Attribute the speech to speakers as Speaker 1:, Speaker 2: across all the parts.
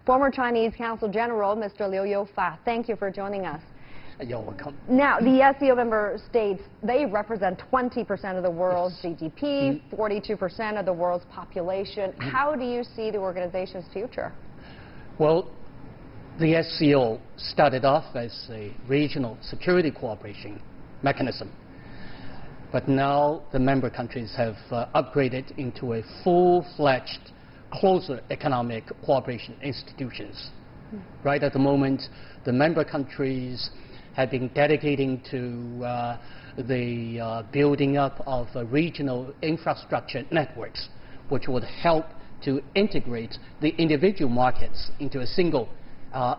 Speaker 1: Former Chinese Consul General, Mr. Liu Youfa, thank you for joining us.
Speaker 2: You're welcome.
Speaker 1: Now, the SCO member states, they represent 20% of the world's GDP, 42% of the world's population. How do you see the organization's future?
Speaker 2: Well, the SCO started off as a regional security cooperation mechanism. But now the member countries have upgraded into a full-fledged, closer economic cooperation institutions. Right at the moment, the member countries have been dedicating to the building up of regional infrastructure networks, which would help to integrate the individual markets into a single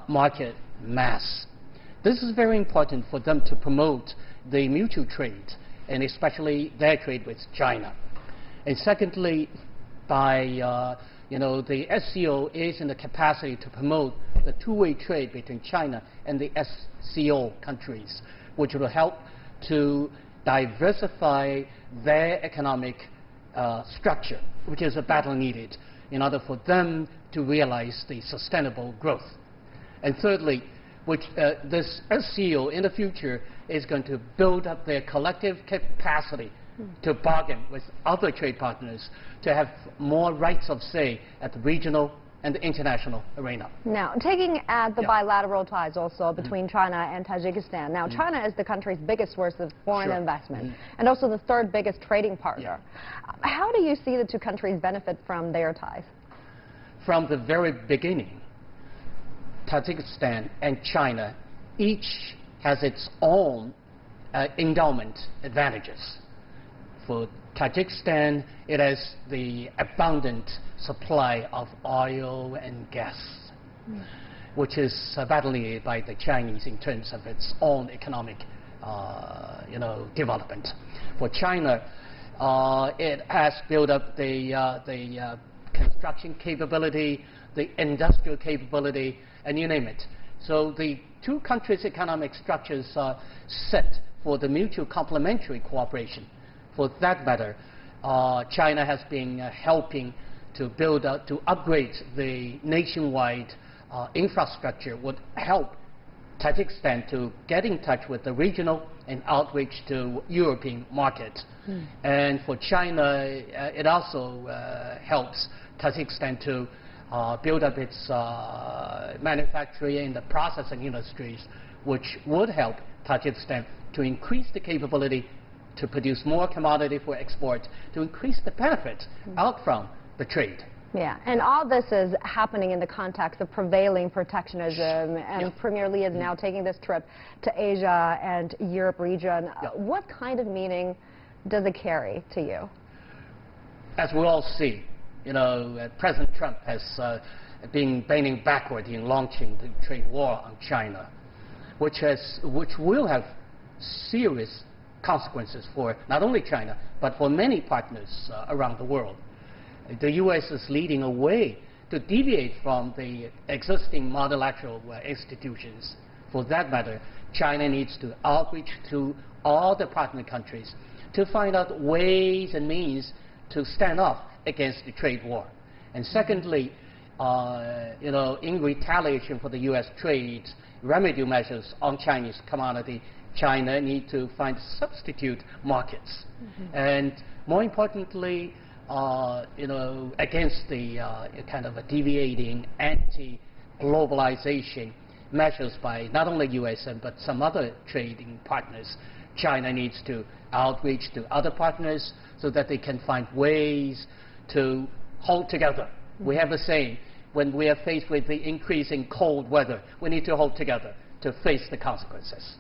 Speaker 2: market mass. This is very important for them to promote the mutual trade, and especially their trade with China. And secondly, by the SCO is in the capacity to promote the two-way trade between China and the SCO countries, which will help to diversify their economic structure, which is a battle needed in order for them to realize the sustainable growth. And thirdly, this SCO in the future is going to build up their collective capacity to bargain with other trade partners to have more rights of say at the regional and the international arena.
Speaker 1: Now, taking at the bilateral ties also between China and Tajikistan. Now, China is the country's biggest source of foreign investment and also the third biggest trading partner. How do you see the two countries benefit from their ties?
Speaker 2: From the very beginning, Tajikistan and China each has its own endowment advantages. For Tajikistan, it has the abundant supply of oil and gas, which is badly needed by the Chinese in terms of its own economic development. For China, it has built up the construction capability, the industrial capability, and you name it. So the two countries' economic structures are set for the mutual complementary cooperation. For that matter, China has been helping to build up, to upgrade the nationwide infrastructure, would help Tajikistan to get in touch with the regional and outreach to European market. And for China, it also helps Tajikistan to build up its manufacturing and the processing industries, which would help Tajikistan to increase the capability to produce more commodity for export, to increase the benefit out from the trade.
Speaker 1: Yeah, and all this is happening in the context of prevailing protectionism, and Premier Li is now taking this trip to Asia and Europe region. What kind of meaning does it carry to you?
Speaker 2: As we all see, President Trump has been bending backward in launching the trade war on China, which will have serious consequences for not only China, but for many partners around the world. The U.S. is leading a way to deviate from the existing multilateral institutions. For that matter, China needs to outreach to all the partner countries to find out ways and means to stand off against the trade war. And secondly, in retaliation for the U.S. trade remedial measures on Chinese commodity, China needs to find substitute markets. And more importantly, against the kind of a deviating anti-globalization measures by not only U.S. but some other trading partners, China needs to outreach to other partners so that they can find ways to hold together. We have a saying, when we are faced with the increasing cold weather, we need to hold together to face the consequences.